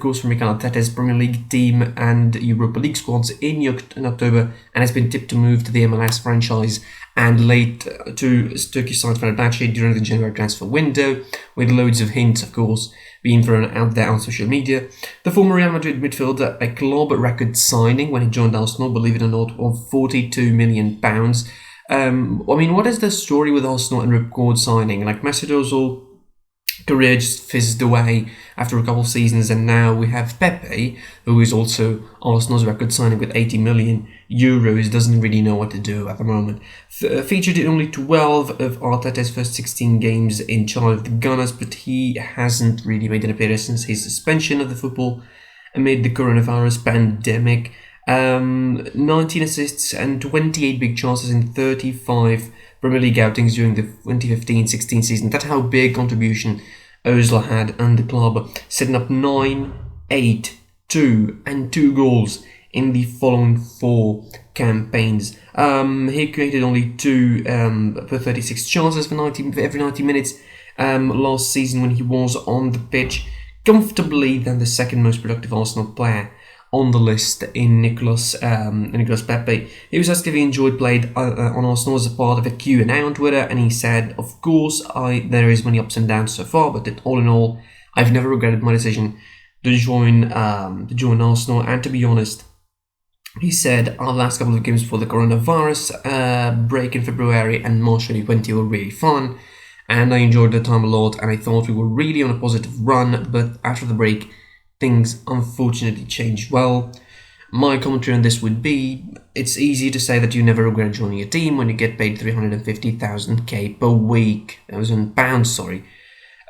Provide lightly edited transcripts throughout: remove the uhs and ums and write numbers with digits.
course, from Mikel Arteta's Premier League team and Europa League squads in October, and has been tipped to move to the MLS franchise and late to Turkish side Fenerbahce during the January transfer window, with loads of hints, of course, being thrown out there on social media. The former Real Madrid midfielder, a club record signing when he joined Arsenal, believe it or not, of £42 million. What is the story with Arsenal and record signing? Like, Mesut Ozil career just fizzed away after a couple of seasons, and now we have Pepe, who is also Arsenal's record signing with €80 million, doesn't really know what to do at the moment. Featured in only 12 of Arteta's first 16 games in charge of the Gunners, but he hasn't really made an appearance since his suspension of the football amid the coronavirus pandemic. 19 assists and 28 big chances in 35 Premier League outings during the 2015-16 season. That's how big contribution Ozil had and the club, setting up 9, 8, 2 and 2 goals in the following 4 campaigns. He created only 2 per 36 chances for every 90 minutes last season when he was on the pitch, comfortably than the second most productive Arsenal player on the list in Nicolas Pepe. He was asked if he enjoyed playing on Arsenal as a part of a Q&A on Twitter, and he said, "Of course, there is many ups and downs so far, but all in all, I've never regretted my decision to join Arsenal. And to be honest," he said, "our last couple of games before the coronavirus break in February and March 2020 were really fun, and I enjoyed the time a lot, and I thought we were really on a positive run, but after the break, things unfortunately changed." Well, my commentary on this would be, it's easy to say that you never regret joining a team when you get paid £350,000 per week. That was in pounds, sorry.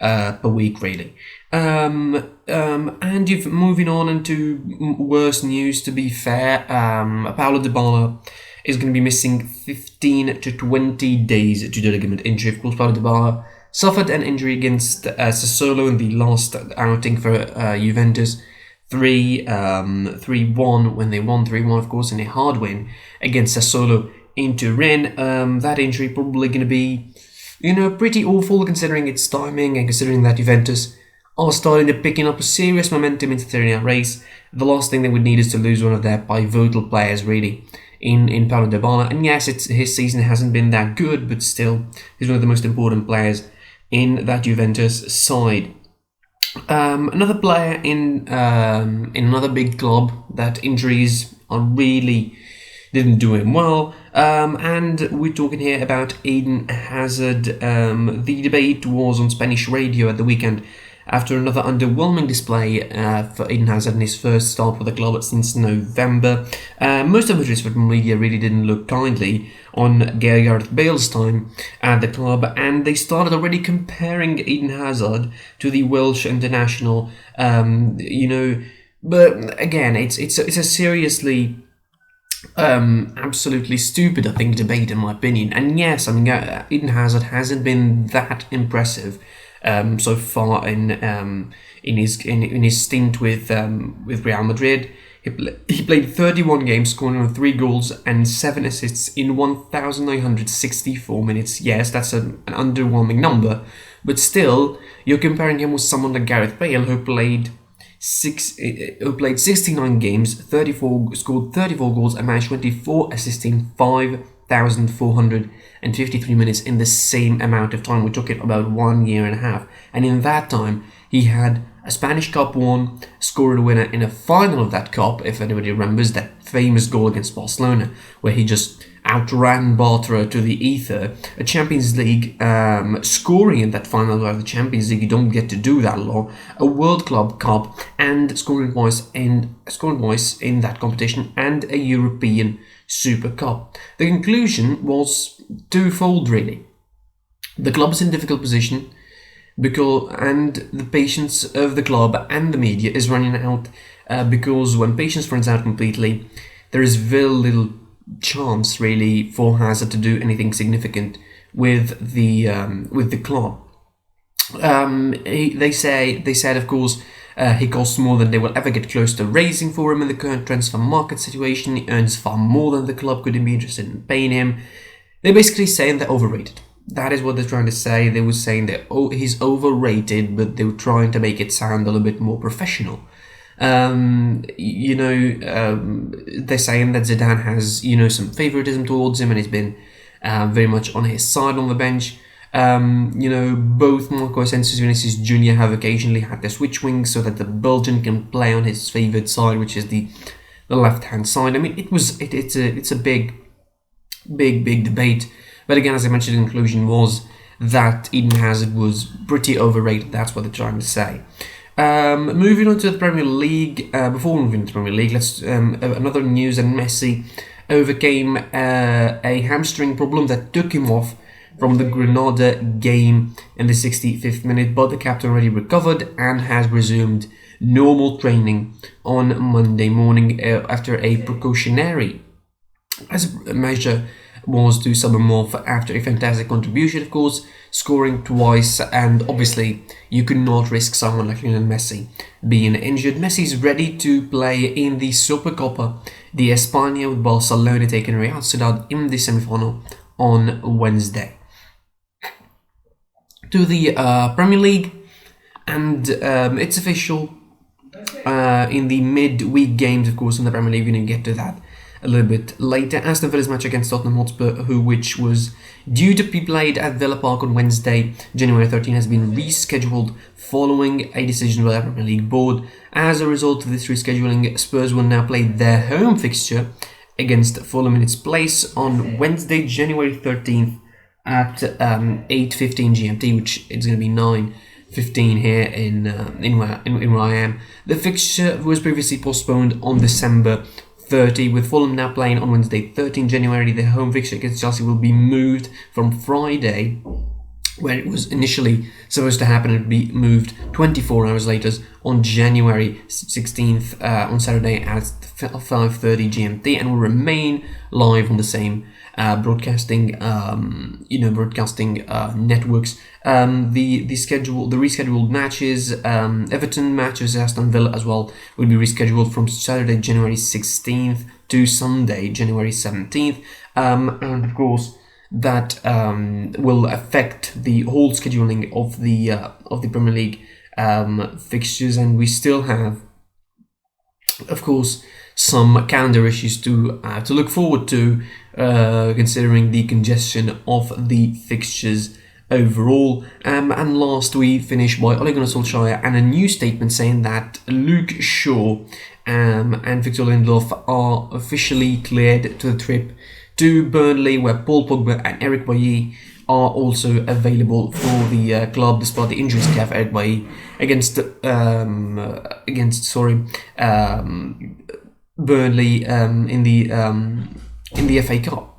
Per week, really. And you've moving on into worse news, to be fair. Paulo Dybala is going to be missing 15 to 20 days due to ligament injury. Of course, Paulo Dybala suffered an injury against Sassuolo in the last outing for Juventus, 3-1 when they won 3-1, of course, in a hard win against Sassuolo in Turin. That injury probably going to be, pretty awful considering its timing and considering that Juventus are starting to picking up a serious momentum into the Serie A race. The last thing they would need is to lose one of their pivotal players, really, in Paulo Dybala. And yes, his season hasn't been that good, but still, he's one of the most important players in that Juventus side. Another player in another big club that injuries are really didn't do him well, and we're talking here about Eden Hazard. The debate was on Spanish radio at the weekend after another underwhelming display for Eden Hazard in his first start for the club since November. Most of Madrid's football media really didn't look kindly on Gareth Bale's time at the club, and they started already comparing Eden Hazard to the Welsh international. But again, it's a seriously absolutely stupid, I think, debate in my opinion. And yes, Eden Hazard hasn't been that impressive so far in his stint with Real Madrid. He played 31 games, scoring 3 goals and 7 assists in 1,964 minutes. Yes, that's an underwhelming number, but still, you're comparing him with someone like Gareth Bale, who played 69 games, scored 34 goals, and managed 24 assists in 5,453 minutes in the same amount of time. We're talking about 1 year and a half, and in that time, he had a Spanish Cup won, scored a winner in a final of that cup, if anybody remembers that famous goal against Barcelona, where he just outran Bartra to the ether. A Champions League scoring in that final of the Champions League, you don't get to do that a lot. A World Club Cup, and scoring twice in that competition, and a European Super Cup. The conclusion was twofold, really. The club is in a difficult position, and the patience of the club and the media is running out, because when patience runs out completely, there is very little chance really for Hazard to do anything significant with the club. They said, of course, he costs more than they will ever get close to raising for him in the current transfer market situation. He earns far more than the club could be interested in paying him. They're basically saying they're overrated. That is what they're trying to say. They were saying that he's overrated, but they were trying to make it sound a little bit more professional. They're saying that Zidane has, some favoritism towards him, and he's been very much on his side on the bench. Both Marco Asensio and Vinicius Jr. have occasionally had their switch wings so that the Belgian can play on his favourite side, which is the left-hand side. I mean, it's a big debate. But again, as I mentioned, the conclusion was that Eden Hazard was pretty overrated. That's what they're trying to say. Moving on to the Premier League. Before moving to the Premier League, let's another news that Messi overcame a hamstring problem that took him off from the Granada game in the 65th minute, but the captain already recovered and has resumed normal training on Monday morning after a precautionary measure was to sub him off after a fantastic contribution, of course, scoring twice, and obviously you could not risk someone like Lionel Messi being injured. Messi's ready to play in the Supercopa de España with Barcelona taking Real Sociedad in the semi-final on Wednesday. To the Premier League, and it's official in the midweek games, of course, in the Premier League. We're going to get to that a little bit later. Aston Villa's match against Tottenham Hotspur, which was due to be played at Villa Park on Wednesday, January 13, has been rescheduled following a decision by the Premier League board. As a result of this rescheduling, Spurs will now play their home fixture against Fulham in its place on Wednesday, January 13th at 8:15 GMT, which is going to be 9:15 here in where I am. The fixture was previously postponed on December 30, with Fulham now playing on Wednesday, 13 January. The home fixture against Chelsea will be moved from Friday, where it was initially supposed to happen, and be moved 24 hours later on January 16th on Saturday at 5:30 GMT, and will remain live on the same broadcasting networks. The rescheduled matches, Everton matches, Aston Villa as well, will be rescheduled from Saturday, January 16th to Sunday, January 17th, and of course that will affect the whole scheduling of the Premier League fixtures, and we still have, of course, some calendar issues to look forward to, considering the congestion of the fixtures overall. And last, we finished by Ole Gunnar Solskjaer and a new statement saying that Luke Shaw and Victor Lindelof are officially cleared to the trip to Burnley, where Paul Pogba and Eric Bailly are also available for the club, despite the injuries to Eric Bailly against Burnley in the FA Cup.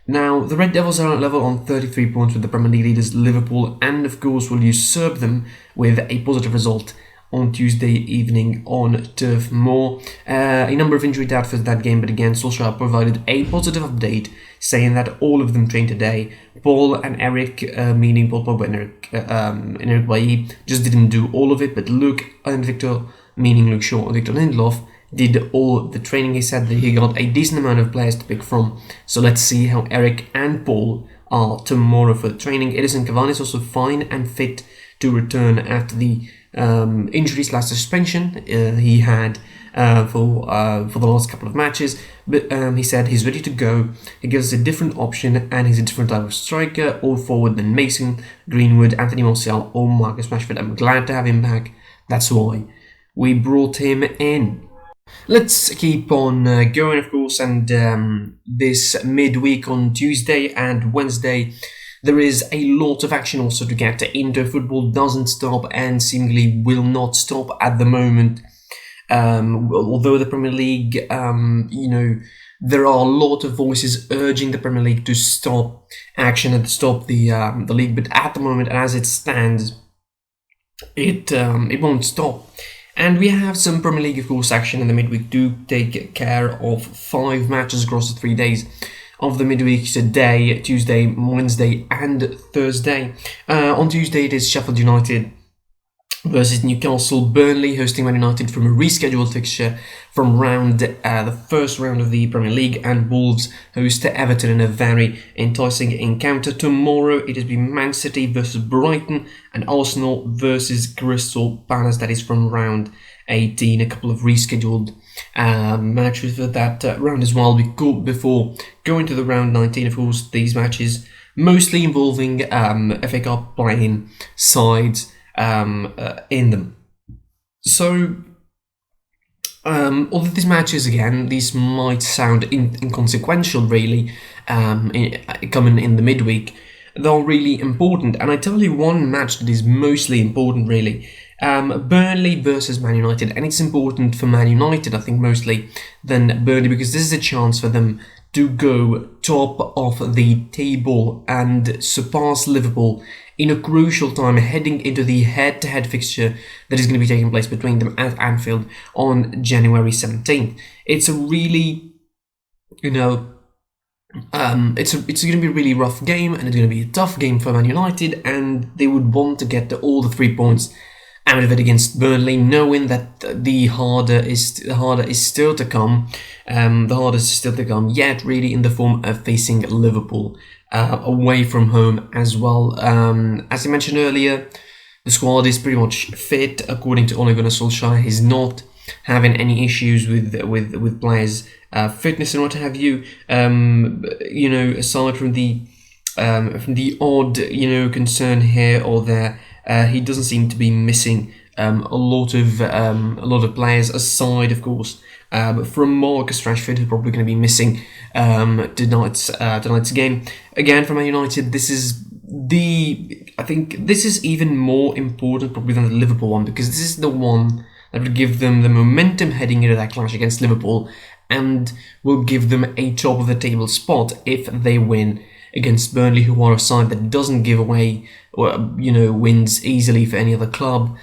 Now, the Red Devils are at level on 33 points with the Premier League leaders Liverpool, and of course will usurp them with a positive result on Tuesday evening on Turf Moor. A number of injury doubts for that game, but again, Solskjaer provided a positive update, saying that all of them trained today. Paul and Eric, meaning Paul Pogba and Eric Bailly, just didn't do all of it, but Luke and Victor, meaning Luke Shaw and Victor Lindelof, did all the training. He said that he got a decent amount of players to pick from, so let's see how Eric and Paul are tomorrow for the training. Edison Cavani is also fine and fit to return after the injury/suspension he had for the last couple of matches, but he said he's ready to go. He gives us a different option, and he's a different type of striker or forward than Mason Greenwood, Anthony Martial or Marcus Rashford. I'm glad to have him back. That's why we brought him in. Let's keep on going, of course, and this midweek on Tuesday and Wednesday, there is a lot of action also to get into. Football doesn't stop and seemingly will not stop at the moment. Although the Premier League, there are a lot of voices urging the Premier League to stop action and stop the league, but at the moment, as it stands, it won't stop. And we have some Premier League, of course, action in the midweek to take care of 5 matches across the 3 days of the midweek today, Tuesday, Wednesday and Thursday. On Tuesday, it is Sheffield United versus Newcastle, Burnley hosting Man United from a rescheduled fixture from the first round of the Premier League, and Wolves host Everton in a very enticing encounter. Tomorrow it is Man City versus Brighton and Arsenal versus Crystal Palace. That is from round 18, a couple of rescheduled matches for that round as well. Before going to the round 19, of course, these matches mostly involving FA Cup playing sides in them. So, although these matches, again, these might sound inconsequential, really, coming in the midweek, they're really important. And I tell you one match that is mostly important, really. Burnley versus Man United. And it's important for Man United, I think, mostly than Burnley, because this is a chance for them to go top of the table and surpass Liverpool in a crucial time heading into the head-to-head fixture that is going to be taking place between them at Anfield on January 17th. It's a really, it's going to be a really rough game, and it's going to be a tough game for Man United, and they would want to get all the 3 points out of it against Burnley, knowing that the harder is still to come. The hardest is still to come, yet really in the form of facing Liverpool away from home as well. As I mentioned earlier, the squad is pretty much fit according to Ole Gunnar Solskjaer. He's not having any issues with players' fitness and what have you. Aside from the odd concern here or there, he doesn't seem to be missing a lot of players, aside, of course, from Marcus Rashford, who's probably going to be missing tonight's game. Again, for Man United, I think this is even more important probably than the Liverpool one, because this is the one that will give them the momentum heading into that clash against Liverpool, and will give them a top of the table spot if they win against Burnley, who are a side that doesn't give away wins easily for any other club.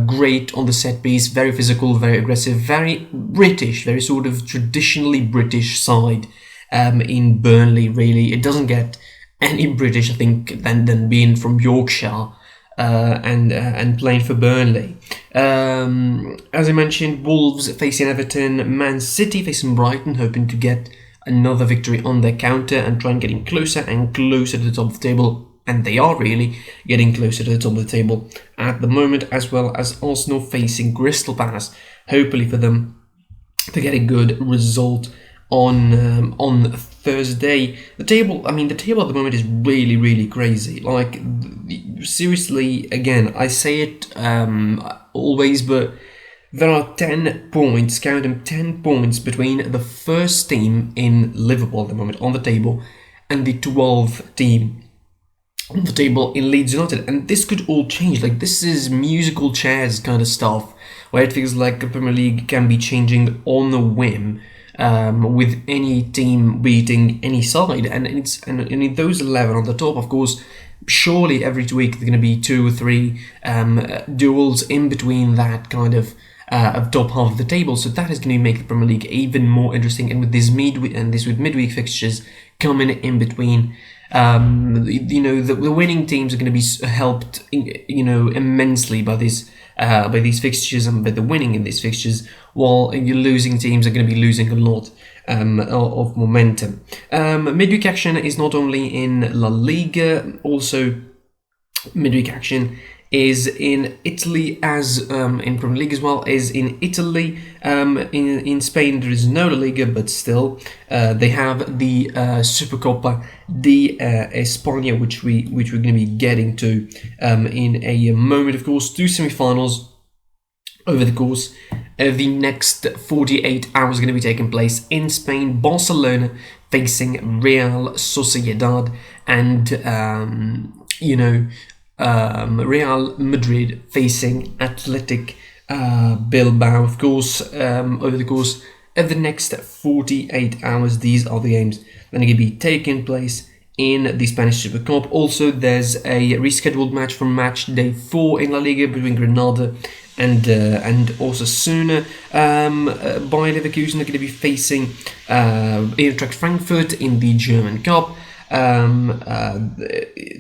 Great on the set piece, very physical, very aggressive, very British, very sort of traditionally British side in Burnley, really. It doesn't get any British, I think, than being from Yorkshire and playing for Burnley. As I mentioned, Wolves facing Everton, Man City facing Brighton, hoping to get another victory on their counter and try and getting closer and closer to the top of the table. And they are really getting closer to the top of the table at the moment, as well as Arsenal facing Crystal Palace, hopefully for them to get a good result on Thursday. The table at the moment is really, really crazy. Like, seriously, again, I say it always, but there are 10 points, count them, 10 points between the first team in Liverpool at the moment on the table and the 12th team on the table in Leeds United. And this could all change. Like, this is musical chairs kind of stuff, where it feels like the Premier League can be changing on a whim, with any team beating any side. And in those 11 on the top, of course, surely every week there are going to be 2 or 3 duels in between that kind of top half of the table. So that is going to make the Premier League even more interesting. And with this midweek fixtures coming in between, the winning teams are going to be helped, immensely by these fixtures and by the winning in these fixtures, while your losing teams are going to be losing a lot of momentum. Midweek action is not only in La Liga, also midweek action is in Italy, as in Premier League as well, is in Italy. In Spain there is no La Liga, but still they have the Supercopa de España, which we're going to be getting to in a moment. Of course, 2 semi-finals over the course of the next 48 hours are going to be taking place in Spain. Barcelona facing Real Sociedad, and Real Madrid facing Athletic Bilbao. Of course, over the course of the next 48 hours, these are the games that are going to be taking place in the Spanish Super Cup. Also, there's a rescheduled match from match day 4 in La Liga between Granada and Osasuna. Bayer Leverkusen are going to be facing Eintracht Frankfurt in the German Cup.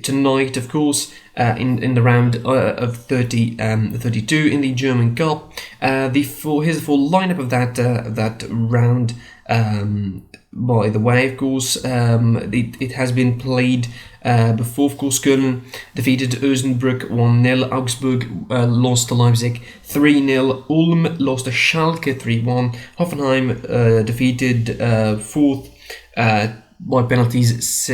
tonight, of course, in the round of 32 in the German Cup. Here's the full lineup of that round. By the way, of course, it has been played before. Of course, Köln defeated Osnabrück 1-0. Augsburg lost to Leipzig 3-0. Ulm lost to Schalke 3-1. Hoffenheim defeated Fürth by penalties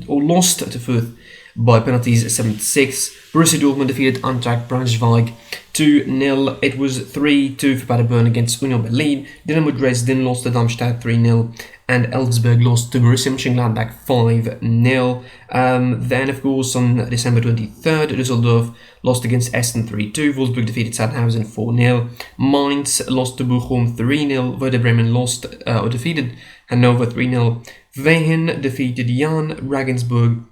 or lost to Fürth by penalties 7-6. Borussia Dortmund defeated Eintracht Braunschweig 2-0. It was 3-2 for Paderborn against Union Berlin. Dynamo Dresden lost to Darmstadt 3-0. And Elfsberg lost to Borussia Mönchengladbach 5-0. Then, of course, on December 23rd, Düsseldorf lost against Essen 3-2. Wolfsburg defeated Sandhausen 4-0. Mainz lost to Bochum 3-0. Werder Bremen defeated Hannover 3-0. Wehen defeated Jan Regensburg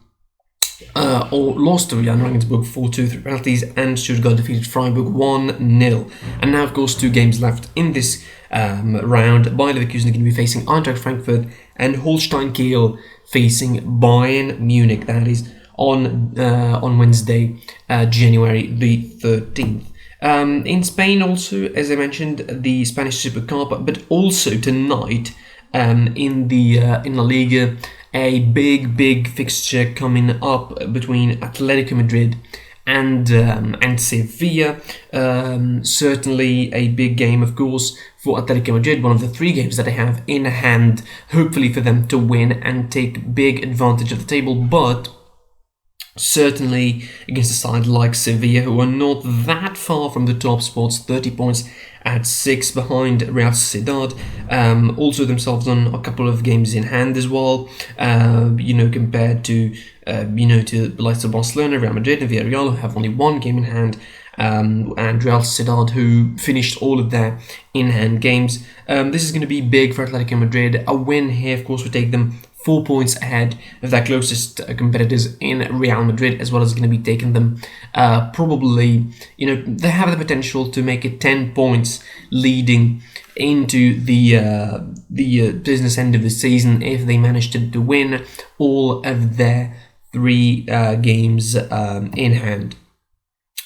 lost to Jan Regensburg 4-2 through penalties, and Stuttgart defeated Freiburg 1-0. And now, of course, 2 games left in this round. Bayer Leverkusen are going to be facing Eintracht Frankfurt, and Holstein Kiel facing Bayern Munich. That is on Wednesday, January the 13th. In Spain, also, as I mentioned, the Spanish Super Cup, but also tonight in La Liga, a big fixture coming up between Atletico Madrid and Sevilla. Certainly a big game, of course, for Atletico Madrid, one of the 3 games that they have in hand, hopefully for them to win and take big advantage of the table, but certainly against a side like Sevilla, who are not that far from the top spots, 30 points at 6 behind Real Sociedad, also themselves on a couple of games in hand as well, compared to the likes of Barcelona, Real Madrid and Villarreal, who have only 1 game in hand, and Real Sociedad, who finished all of their in-hand games. This is going to be big for Atletico Madrid. A win here, of course, would take them 4 points ahead of their closest competitors in Real Madrid, as well as going to be taking them probably, they have the potential to make it 10 points leading into the business end of the season if they manage to win all of their 3 games in hand.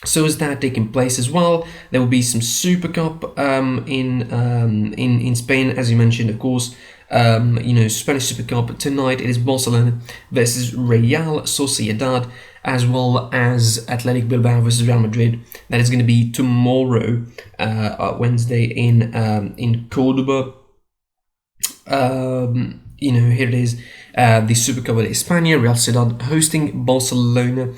So is that taking place as well? There will be some Super Cup in Spain, as you mentioned, of course. Spanish Super Cup tonight. It is Barcelona versus Real Sociedad, as well as Athletic Bilbao versus Real Madrid. That is going to be tomorrow, Wednesday in Córdoba. Here it is. The Super Cup de España. Real Sociedad hosting Barcelona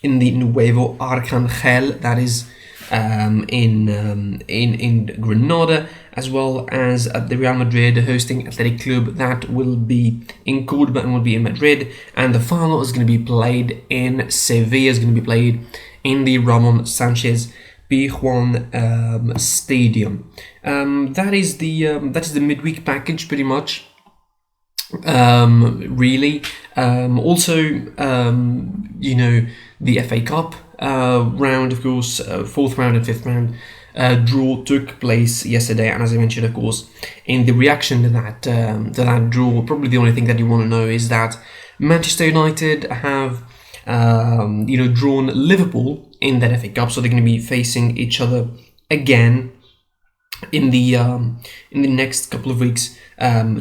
in the Nuevo Arcángel. That is in Granada, as well as the Real Madrid hosting Athletic Club. That will be in Córdoba and will be in Madrid. And the final is going to be played in Sevilla. Is going to be played in the Ramon Sanchez Pizjuán Stadium. That is the midweek package, pretty much. Really. Also, the FA Cup round, of course, 4th round and 5th round draw took place yesterday, and as I mentioned, of course, in the reaction to that draw, probably the only thing that you want to know is that Manchester United have drawn Liverpool in that FA Cup, so they're going to be facing each other again in the next couple of weeks,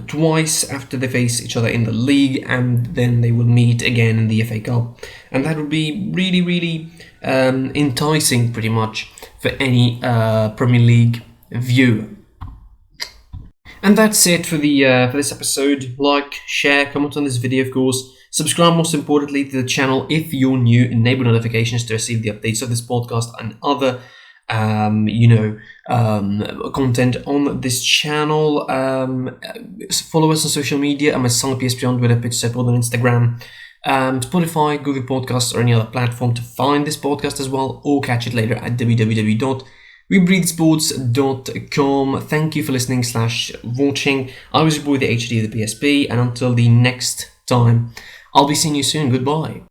twice after they face each other in the league, and then they will meet again in the FA Cup, and that would be really, really enticing, pretty much, for any Premier League viewer. And that's it for this episode. Like, share, comment on this video, of course. Subscribe, most importantly, to the channel if you're new. Enable notifications to receive the updates of this podcast and other content on this channel. Follow us on social media. I'm a PSP on Twitter, Pitch Support on Instagram, Spotify, Google Podcasts, or any other platform to find this podcast as well, or catch it later at www.webreadsports.com. Thank you for listening / watching. I was your boy, the HD of the PSP, and until the next time, I'll be seeing you soon. Goodbye.